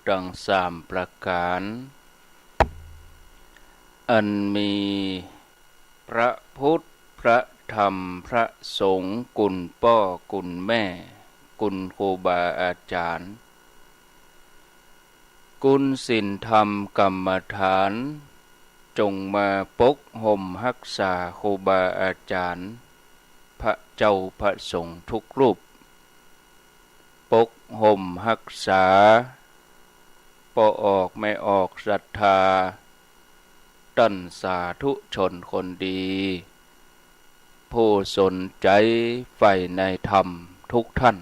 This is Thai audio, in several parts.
ดังสามประการอันมีพระพุทธพระธรรมพระสงฆ์กุลพ่อกุลแม่กุลครูบาอาจารย์กุลศีลธรรมกรรมฐานจงมาปกห่มรักษาครูบาอาจารย์พระเจ้าพระสงฆ์ทุกรูปปกห่มรักษาปอออกไม่ออกศรัทธาตั้นสาธุชนคนดีผู้สนใจใฝ่ในธรรมทุกท่าน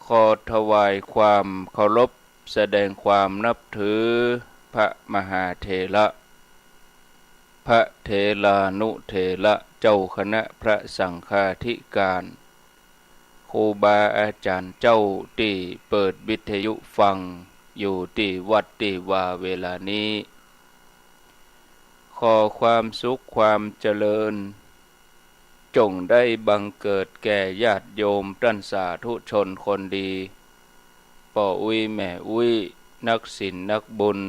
ขอถวายความเคารพแสดงความนับถือพระมหาเถระพระเถรานุเถระเจ้าคณะพระสังฆาธิการครูบาอาจารย์เจ้าที่เปิดวิทยุฟังอยู่ที่วัดที่ว่าเวลานี้ขอความสุขความเจริญจงได้บังเกิดแก่ญาติโยมท่านสาธุชนคนดีป่ออุ้ยแม่อุ้ยนักศีลนักบุญ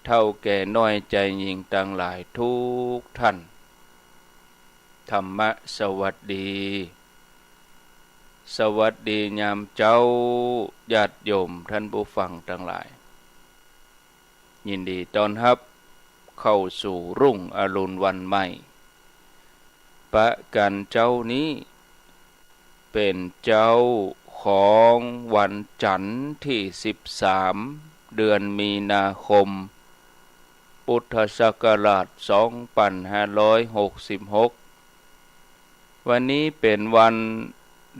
เท่าแก่น้อยใจหญิงต่างหลายทุกท่านธรรมะสวัสดีสวัสดียามเจ้าญาติโยมท่านผู้ฟังทั้งหลายยินดีต้อนรับเข้าสู่รุ่งอรุณวันใหม่ประกันเจ้านี้เป็นเจ้าของวันจันทร์ที่13เดือนมีนาคมพุทธศักราช2566วันนี้เป็นวัน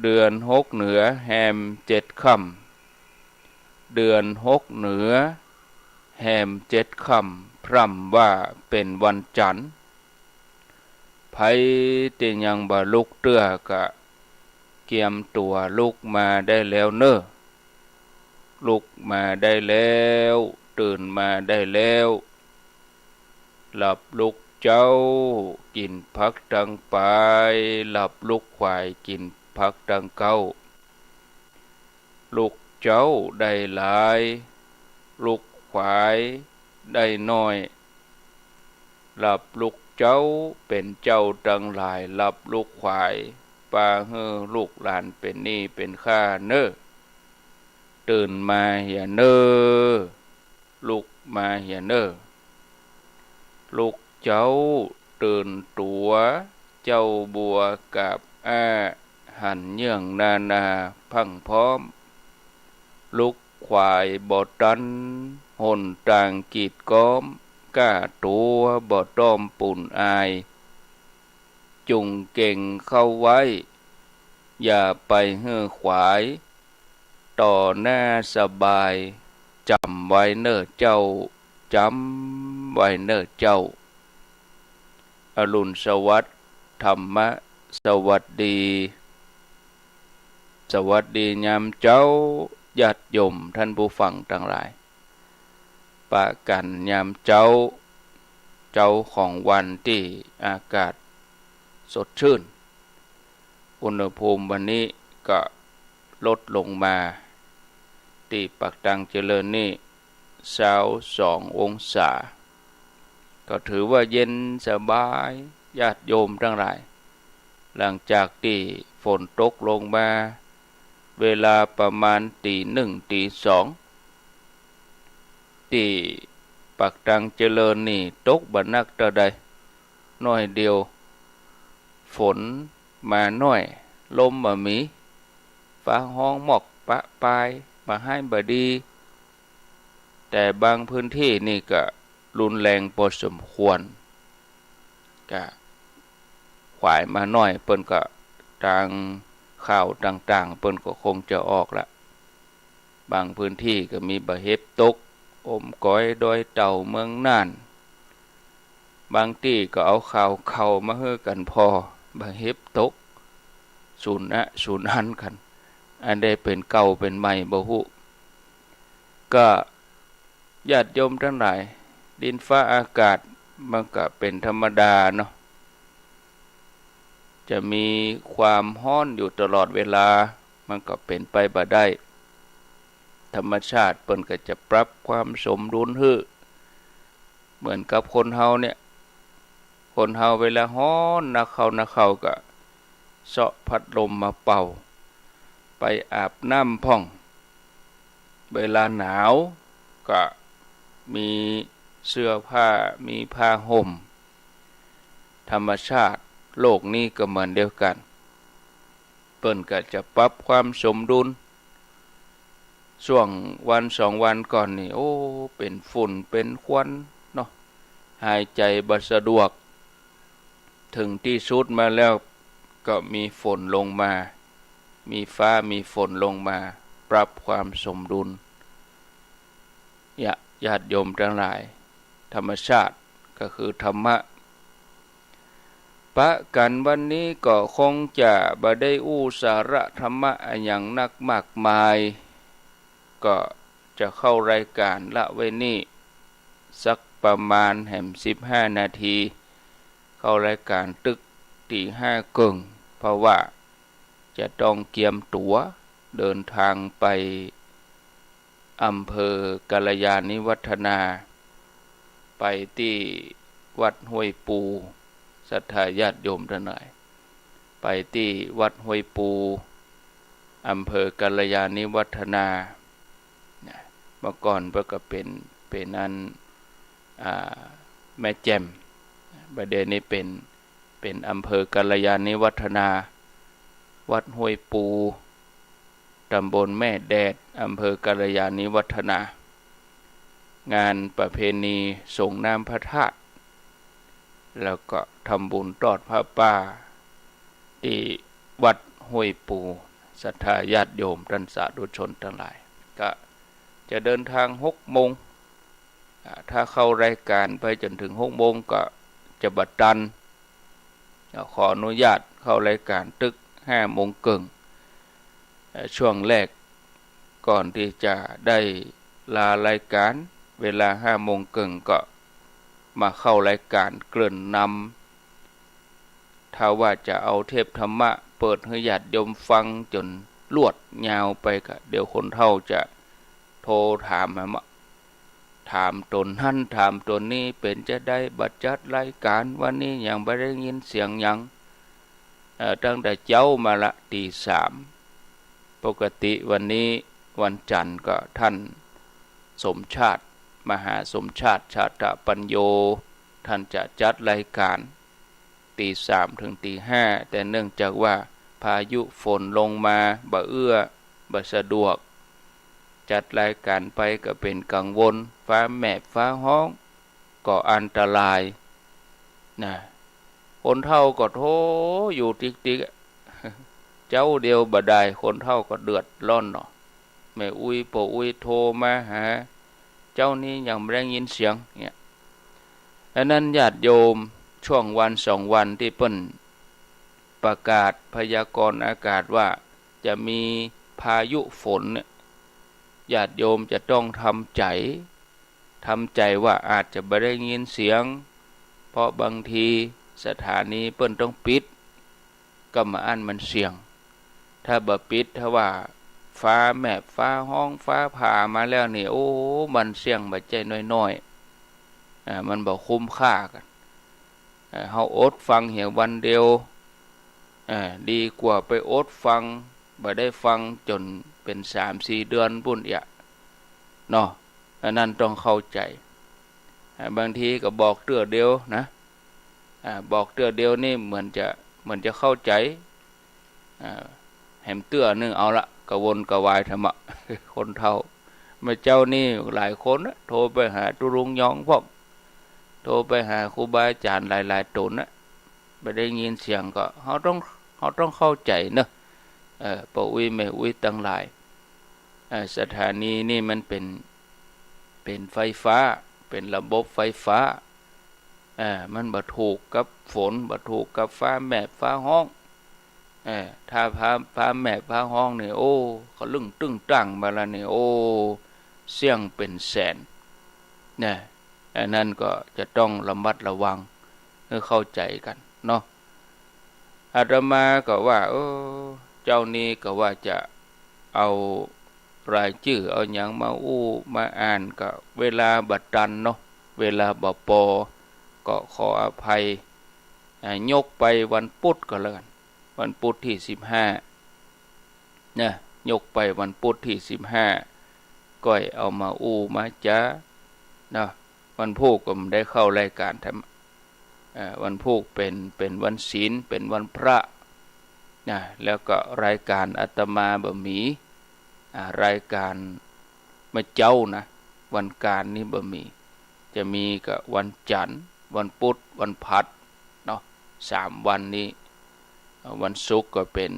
เดือน6เหนือแฮม7ค่ำเดือน6เหนือแฮม7ค่ำพร่ำว่าเป็นวันจันทร์ไผที่ยังบ่ลุกเตื้อกะเกียมตัวลุกมาได้แล้วเน้อลุกมาได้แล้วตื่นมาได้แล้วหลับลุกเจ้ากินผักดังไปหลับลุกควายกินผักดังเก้าลุกเจ้าได้หลายลุกควายได้น้อยหลับลุกเจ้าเป็นเจ้าดังหลายหลับลุกควายปาเฮือลูกหลานเป็นหนี้เป็นข้าเน้อตื่นมาเหียเน้อลุกมาเหียเน้อลูกเจ้าตื่นตัวเจ้าบัวกับหันเยื่องนานาพังพร้อมลูกควายบ่ตันหนต่างกีดก้อมก้าตัวบ่ต้อมปุ่นอายจุงเก่งเข้าไว้อย่าไปเฮือขวายต่อหน้าสบายจำไว้เน้อเจ้าจำไว้เน้อเจ้าอรุณสวัสดิ์ธรรมะสวัสดีสวัสดียามเจ้าญาติโยมท่านผู้ฟังทั้งหลายปะกันยามเจ้าของวันที่อากาศสดชื่นอุณหภูมิวันนี้ก็ลดลงมาที่ปักตังเจริญนี่22 องศาก็ถือว่าเย็นสบายญาติโยมทั้งหลายหลังจากที่ฝนตกลงมาเวลาประมาณตี 1 ตี 2ที่ปักตังเจริญนี่ตกบ่นักเท่าใดน้อยเดียวฝนมาน้อยลมบ่มีฟ้าห้องหมอกปะปายมาให้บ่ดีแต่บางพื้นที่นี่ก็รุนแรงพอสมควรก็ขวายมาน้อยเปิ้นก็ทางข่าวต่างๆเปิ้นก็คงจะออกละบางพื้นที่ก็มีบะเห็บตกอมก้อยดอยเต่าเมืองน่านบางที่ก็เอาข่าวเข้ามาเฮือกันพอบะเห็บตกสูญหันกันอันใดเป็นเก่าเป็นใหม่บ่ฮู้ก็ญาติโยมทั้งหลายดินฟ้าอากาศมันก็เป็นธรรมดาเนาะจะมีความร้อนอยู่ตลอดเวลามันก็เป็นไปบ่ได้ ธรรมชาติเปิ้นก็จะปรับความสมดุลให้เหมือนกับคนเฮาเนี่ยคนเฮาเวลาร้อนนักเข้าก็เสาะพัดลมมาเป่าไปอาบน้ำพ่องเวลาหนาวก็มีเสื้อผ้ามีผ้าห่มธรรมชาติโลกนี้ก็เหมือนเดียวกันเปิ้นก็จะปรับความสมดุลช่วงวัน2 วันก่อนนี่โอ้เป็นฝุ่นเป็นควันเนาะหายใจบ่สะดวกถึงที่สุดมาแล้วก็มีฝนลงมามีฟ้ามีฝนลงมาปรับความสมดุลญาติโยมทั้งหลายธรรมชาติก็คือธรรมะปะกันวันนี้ก็คงจะบ่ได้อู้สาระธรรมะอย่างนักมากมายก็จะเข้ารายการละไว้นี่สักประมาณแห่ม15 นาทีเข้ารายการตึกตี5ครึ่งเพราะว่าจะต้องเกียมตั๋วเดินทางไปอำเภอกัลยาณิวัฒนาไปที่วัดห้วยปูศรัทธาญาติโยมทั้งหลายไปที่วัดห้วยปูอำเภอกัลยาณิวัฒนาเมื่อก่อนเพิ่นก็เป็นอันแม่แจ่มบัดเดี๋ยวนี้เป็นอำเภอกัลยาณิวัฒนาวัดห้วยปูตำบลแม่แดดอำเภอกัลยาณิวัฒนางานประเพณีส่งน้ำพระธาตุแล้วก็ทำบุญทอดผ้าป่าที่วัดห้วยปูศรัทธาญาติโยมท่านสาธุชนทั้งหลายก็จะเดินทาง6 โมงถ้าเข้ารายการไปจนถึง6 โมงก็จะบัดตันขออนุญาตเข้ารายการตึก5 โมงครึ่งช่วงแรกก่อนที่จะได้ลารายการเวลา5 โมงครึ่งก็มาเข้ารายการเกริ่นนำถ้าว่าจะเอาเทพธรรมะเปิดให้ญาติโยมฟังจนลวดยาวไปก็เดี๋ยวคนเฒ่าจะโทรถามมาถามตนนั่นถามตนนี้เป็นจะได้บัดจัดรายการวันนี้ยังไม่ได้ยินเสียงยังตั้งแต่เจ้ามาละตี 3ปกติวันนี้วันจันทร์ก็ท่านสมชาติมหาสมชาติชาตปัญโยท่านจะจัดรายการตี 3 ถึงตี 5แต่เนื่องจากว่าพายุฝนลงมาบ่เอื้อบ่สะดวกจัดรายการไปก็เป็นกังวลฟ้าแมบฟ้าห้องก็อันตรายนะคนเฒ่าก็โทอยู่ติ๊กๆเจ้าเดียวบ่ได้คนเฒ่าก็เดือดร้อนเนาะแม่อุ้ยปู่อุ้ยโทรมาหาเจ้านี้ยังไม่ได้ยินเสียงเนี่ยอันนั้นญาติโยมช่วงวัน2 วันที่เปิ้นประกาศพยากรณ์อากาศว่าจะมีพายุฝนเนี่ยญาติโยมจะต้องทำใจว่าอาจจะไม่ได้ยินเสียงเพราะบางทีสถานีเปิ้นต้องปิดก็มาอันมันเสียงถ้าบ่ปิดถ้าว่าฟ้าแมบฟ้าห้องฟ้าผ่ามาแล้วนี่โอ้มันเสียงบ่ใจน้อยๆมันบ่คุ้มค่ากันเฮาอดฟังเหี่ยววันเดียวดีกว่าไปอดฟังบ่ได้ฟังจนเป็น 3-4 เดือนปุ่นอีกเนาะอันนั้นต้องเข้าใจบางทีก็บอกเตื้อเดียวนะบอกเตื้อเดียวนี่เหมือนจะเข้าใจแหมเตื้อนึงเอาละกระวนกระวายธรรมะคนเฒ่ามาเจ้านี่หลายคนนะโทรไปหาตุรุงยองพวกโทรไปหาครูบาอาจารย์หลายๆตนนะไม่ได้ยินเสียงก็เขาต้องเข้าใจเนอะปู่อุ้ยแม่อุ้ยตั้งหลายสถานีนี่มันเป็นไฟฟ้าเป็นระบบไฟฟ้ามันบ่ถูกกับฝนบ่ถูกกับฟ้าแมบฟ้าห้องถ้าฟ้าแมบฟ้าห้องนี่โอ้เขาลึงตึ้งตั้งมาแล้วนี่โอ้เสียงเป็นแสนนะอันนั้นก็จะต้องระมัดระวังให้เข้าใจกันเนาะอาตมาก็ว่าเจ้านี้ก็ว่าจะเอา รายชื่อเอาอย่างมาอู้มาอ่านก็เวลาบัดตันเนาะเวลาบ่พอก็ขออภัยยกไปวันพุธก็แล้วกันวันพุธที่15นะยกไปวันพุธที่15ก้อยเอามาอู้มาจ้านะวันพุธก็ไม่ได้เข้ารายการทำวันพุธเป็นวันศีลเป็นวันพระนะแล้วก็รายการอาตมาบ่มีรายการมาเจ้านะวันการนี้บ่มีจะมีก็วันจันทร์วันพุธวันพฤหัสเนาะ3วันนี้วันศุกร์ก็เป็น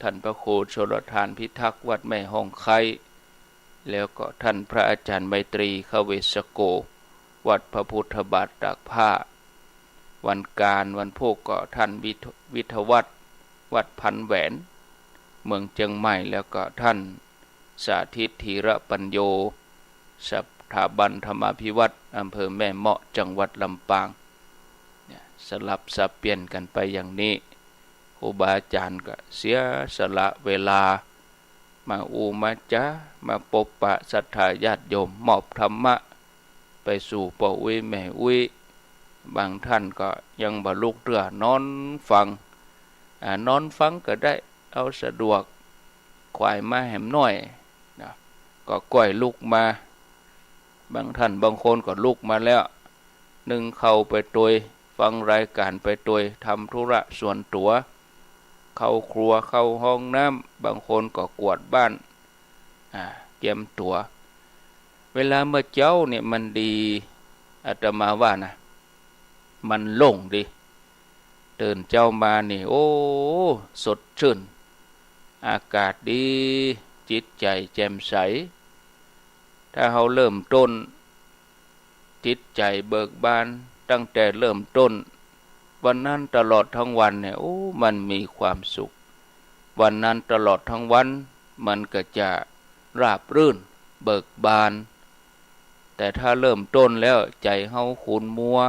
ท่านพระครูชลทานพิทักษ์วัดแม่ห้องไคแล้วก็ท่านพระอาจารย์ไมตรีขเวสโกวัดพระพุทธบาทตากผ้าวันการวันพุธก็ท่านวิทยวัฒน์วัดพันแหวนเมืองเชียงใหม่แล้วก็ท่านสาธิตธีระปัญโยสถาบันธรรมาภิวัตรอำเภอแม่เมาะจังหวัดลำปางสลับสับเปลี่ยนกันไปอย่างนี้ครูบาอาจารย์ก็เสียสละเวลามาอูมาจ้ามาปบปะศรัทธาญาติโยมมอบธรรมะไปสู่พ่ออุ้ยแม่อุ้ยบางท่านก็ยังบ่ลุกเรือนอนฟังนอนฟังก็ได้เอาสะดวกควายมาแหมหน่อยนะก็ก้อยลุกมาบางท่านบางคนก็ลุกมาแล้วนึ่งเข้าไปตัวยฟังรายการไปตัวยทำธุระส่วนตัวเข้าครัวเข้าห้องน้ำบางคนก็กวาดบ้านเตรียมตัวเวลาเมื่อเจ้าเนี่ยมันดีอาตมาว่านะมันโล่งดีตื่นเจ้ามานี่โอ้สดชื่นอากาศดีจิตใจแจ่มใสถ้าเราเริ่มต้นจิตใจเบิกบานตั้งแต่เริ่มต้นวันนั้นตลอดทั้งวันเนี่ยโอ้มันมีความสุขวันนั้นตลอดทั้งวันมันก็จะราบรื่นเบิกบานแต่ถ้าเริ่มต้นแล้วใจเฮาขุ่นมัว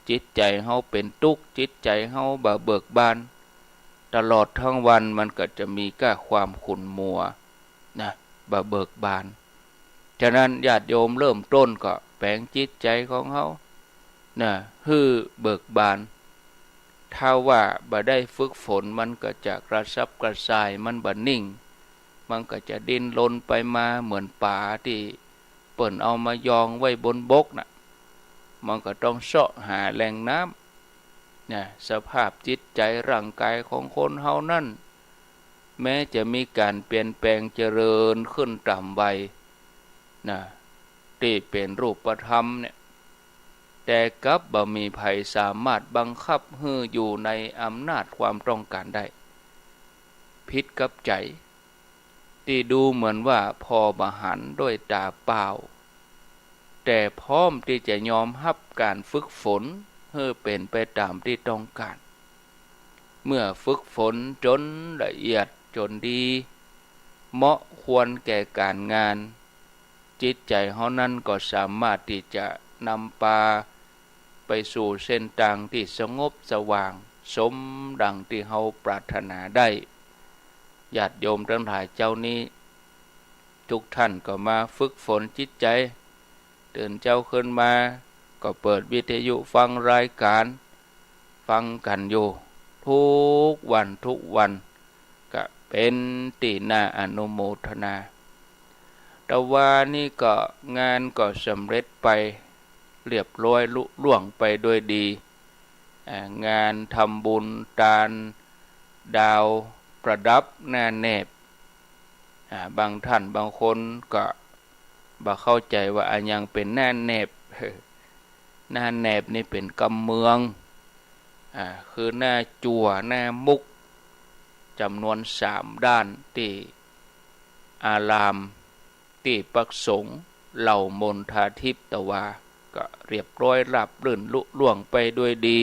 จิตใจเฮาเป็นทุกข์จิตใจเฮาบ่เบิกบานตลอดทั้งวันมันก็จะมีแค่ความขุ่นมัวนะบ่เบิกบานฉะนั้นญาติโยมเริ่มต้นก็แปลงจิตใจของเฮานะฮือเบิกบานถ้าว่าบ่ได้ฝึกฝนมันก็จะกระซับกระส่ายมันบ่นิ่งมันก็จะดิ้นรนไปมาเหมือนป่าที่เปิ้นเอามายองไว้บนบกน่ะมันก็ต้องเสาะหาแหล่งน้ำนะสภาพจิตใจร่างกายของคนเฮานั่นแม้จะมีการเปลี่ยนแปลงเจริญขึ้นตามวัยนะที่เป็นรูปธรรมเนี่ยแต่กับบ่มีภัยสามารถบังคับให้อยู่ในอำนาจความต้องการได้ผิดกับใจที่ดูเหมือนว่าพอบ่หันด้วยตาเปล่าแต่พร้อมที่จะยอมรับการฝึกฝนให้เป็นไปตามที่ต้องการเมื่อฝึกฝนจนละเอียดจนดีเหมาะควรแก่การงานจิตใจเฮานั้นก็สามารถที่จะนำพาไปสู่เส้นทางที่สงบสว่างสมดังที่เฮาปรารถนาได้ญาติโยมทั้งหลายเจ้านี้ทุกท่านก็มาฝึกฝนจิตใจตื่นเจ้าขึ้นมาก็เปิดวิทยุฟังรายการฟังกันอยู่ทุกวันก็เป็นที่น่าอนุโมทนาแต่ว่านี่ก็งานก็สำเร็จไปเรียบร้อยลุล่วงไปด้วยดีงานทำบุญทานดาวประดับหน้าแนบบางท่านบางคนก็บ่เข้าใจว่าอันยังเป็นหน้าแนบหน้าแนบนี่เป็นกำเมืองคือหน้าจั่วหน้ามุกจำนวน3ด้านที่อารามที่ปักสงฆ์เหล่ามนทาทิพย์ตะวาก็เรียบร้อยราบรื่นลุล่วงไปด้วยดี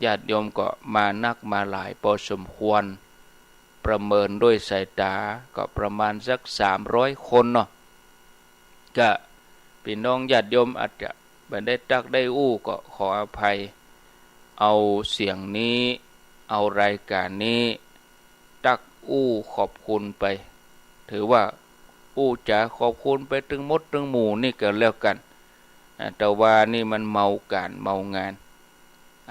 ญาติโยมก็มานักมาหลายพอสมควรประเมินด้วยสายตาก็ประมาณสัก300 คนเนาะก็พี่น้องญาติโยมอาจจะไม่ได้ตักได้อู้ก็ขออภัยเอาเสียงนี้เอารายการนี้ตักอู้ขอบคุณไป ถือว่าอู้จ๋าขอบคุณไปถึงมดถึงหมู่นี่ก็แล้วกันแต่ว่านี่มันเมาการเมางาน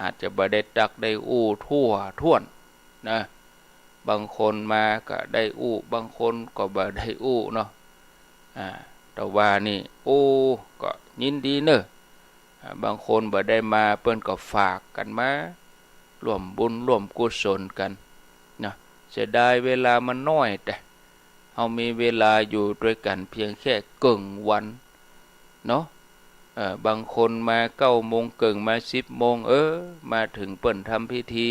อาจจะบ่ได้ตักได้อู้ทั่วท่วนนะบางคนมาก็ได้อู้บางคนก็บ่ได้อู้เนาะแต่ว่านี่อู้ก็ยินดีเนอะบางคนบ่ได้มาเปิ้นก็ฝากกันมาร่วมบุญร่วมกุศลกันนะเสียดายเวลามันน้อยแต่เฮามีเวลาอยู่ด้วยกันเพียงแค่ครึ่งวันเนาะบางคนมา9 โมงครึ่งมา10 โมงมาถึงเปิ้นทำพิธี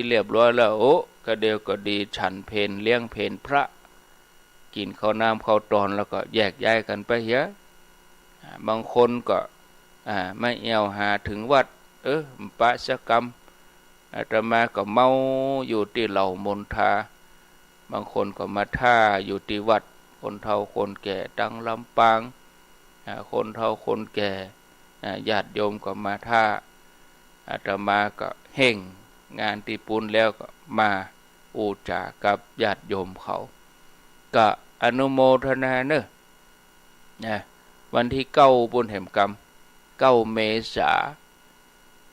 เรียบร้อยแล้วโอ้ก็เดียวก็ดีฉันเพลเลี้ยงเพลพระกินข้าวน้ำข้าวตอนแล้วก็แยกย้ายกันไปเหี้ยบางคนก็ไม่แอวหาถึงวัดปะสกรรมอาตมาก็เมาอยู่ที่เหล่ามนทาบางคนก็มาท่าอยู่ที่วัดคนเฒ่าคนแก่ตั้งลำปางคนเฒ่าคนแก่ญาติโยมก็มาท่าอาตมาก็เฮ่งงานที่ปุนแล้วก็มาอูจากับญาติโยมเขาก็อนุโมทนาเนอะวันที่9บุญแห่งกรรม9 เมษา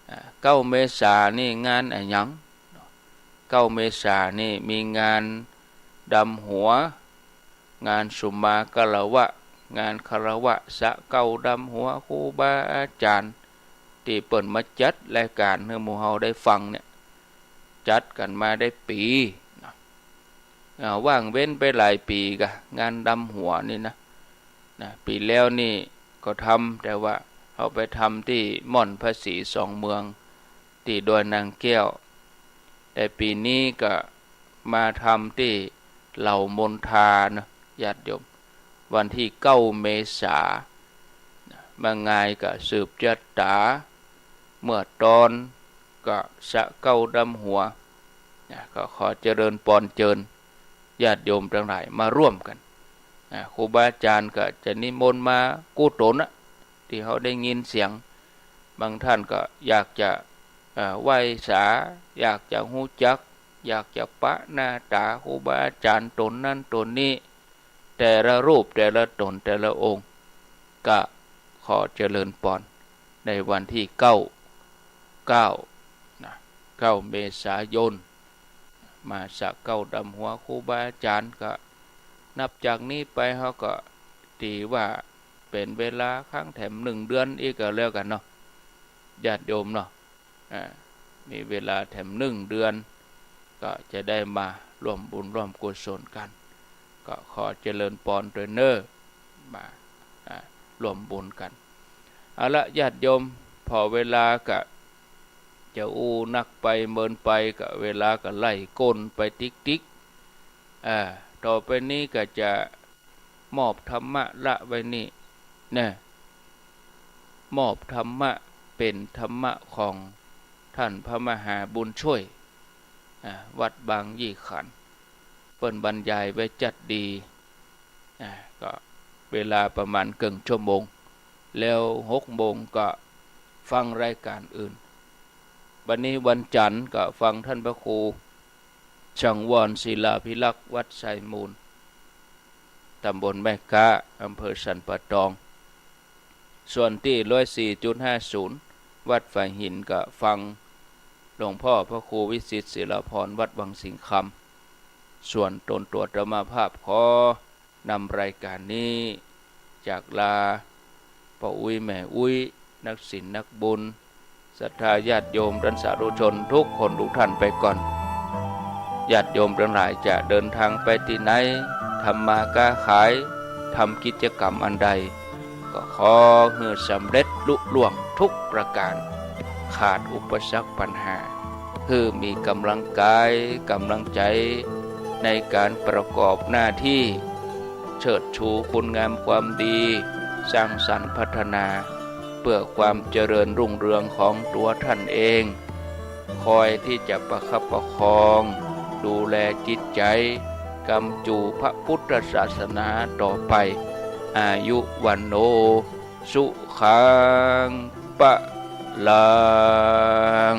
9 เมษานี่งานอะไรหยัง9 เมษานี่มีงานดำหัวงานสุมากะละวะงานคารวะสะเก้าดำหัวครูบาอาจารย์ที่เปิดมาจัดรายการให้หมู่เฮาได้ฟังเนี่ยจัดกันมาได้ปีว่างเว้นไปหลายปีกะงานดำหัวนี่นะปีแล้วนี่ก็ทำแต่ว่าเอาไปทำที่ม่อนพระศรีสองเมืองที่ดอยนางแก้วแต่ปีนี้ก็มาทำที่เหล่ามนทานะญาติโยมวันที่9 เมษาบางงายก็สืบจัดตาเมื่อตอนก็สะเก้าดำหัวก็ขอเจริญปอนเจิญญาติโยมทั้งหลายมาร่วมกันครูบาอาจารย์ก็จะนิมนต์มากู้ตนที่เขาได้ยินเสียงบางท่านก็อยากจะไหว้สาอยากจะฮู้จักอยากจะปะหน้าตาครูบาอาจารย์ตนนั้นตนนี้แต่ละรูปแต่ละตนแต่ละองค์ก็ขอเจริญปอนในวันที่9 เมษายนมาสะเก้าดำหัวครูบาอาจารย์ก็นับจากนี้ไปเขาก็ตีว่าเป็นเวลาข้างแถม1 เดือนอีกก็แล้วกันเนาะญาติโยมเนาะมีเวลาแถม1 เดือนก็จะได้มาร่วมบุญร่วมกุศลกันก็ขอเจริญปอนด้วยเนอมาร่วมบุญกันเอาละญาติโยมพอเวลาก็จะนักไปเมินไปก็เวลาก็ไล่ก้นไปติ๊กต่อไปนี้ก็จะมอบธรรมะละไว้นี่นะมอบธรรมะเป็นธรรมะของท่านพระมหาบุญช่วยวัดบางยี่ขันเปิ้นบรรยายไว้จัดดีก็เวลาประมาณครึ่งชั่วโมงแล้ว6 โมงก็ฟังรายการอื่นวันนี้วันจันทร์ก็ฟังท่านพระครูชังวรศิลาภิลักษ์วัดไซมูลตำบลแม่กะอำเภอสันป่าตองส่วนที่ 104.50 วัดฝ่ายหินก็ฟังหลวงพ่อพระครูวิสิตศิลาพรวัดวังสิงคำส่วนตนตัวธรรมภาพขอนำรายการนี้จากลาพ่ออุ้ยแม่อุ้ยนักศิลป์นักบุญศรัทธาญาติโยมท่านสาธุชนทุกคนทุกท่านไปก่อนญาติโยมทั้งหลายจะเดินทางไปที่ไหนทำมาค้าขายทำกิจกรรมอันใดก็ขอให้สำเร็จลุล่วงทุกประการขาดอุปสรรคปัญหาคือมีกำลังกายกำลังใจในการประกอบหน้าที่เชิดชูคุณงามความดีสร้างสรรค์พัฒนาเพื่อความเจริญรุ่งเรืองของตัวท่านเองคอยที่จะประคับประคองดูแลจิตใจกำจูพระพุทธศาสนาต่อไปอายุวันโนสุขังปะลัง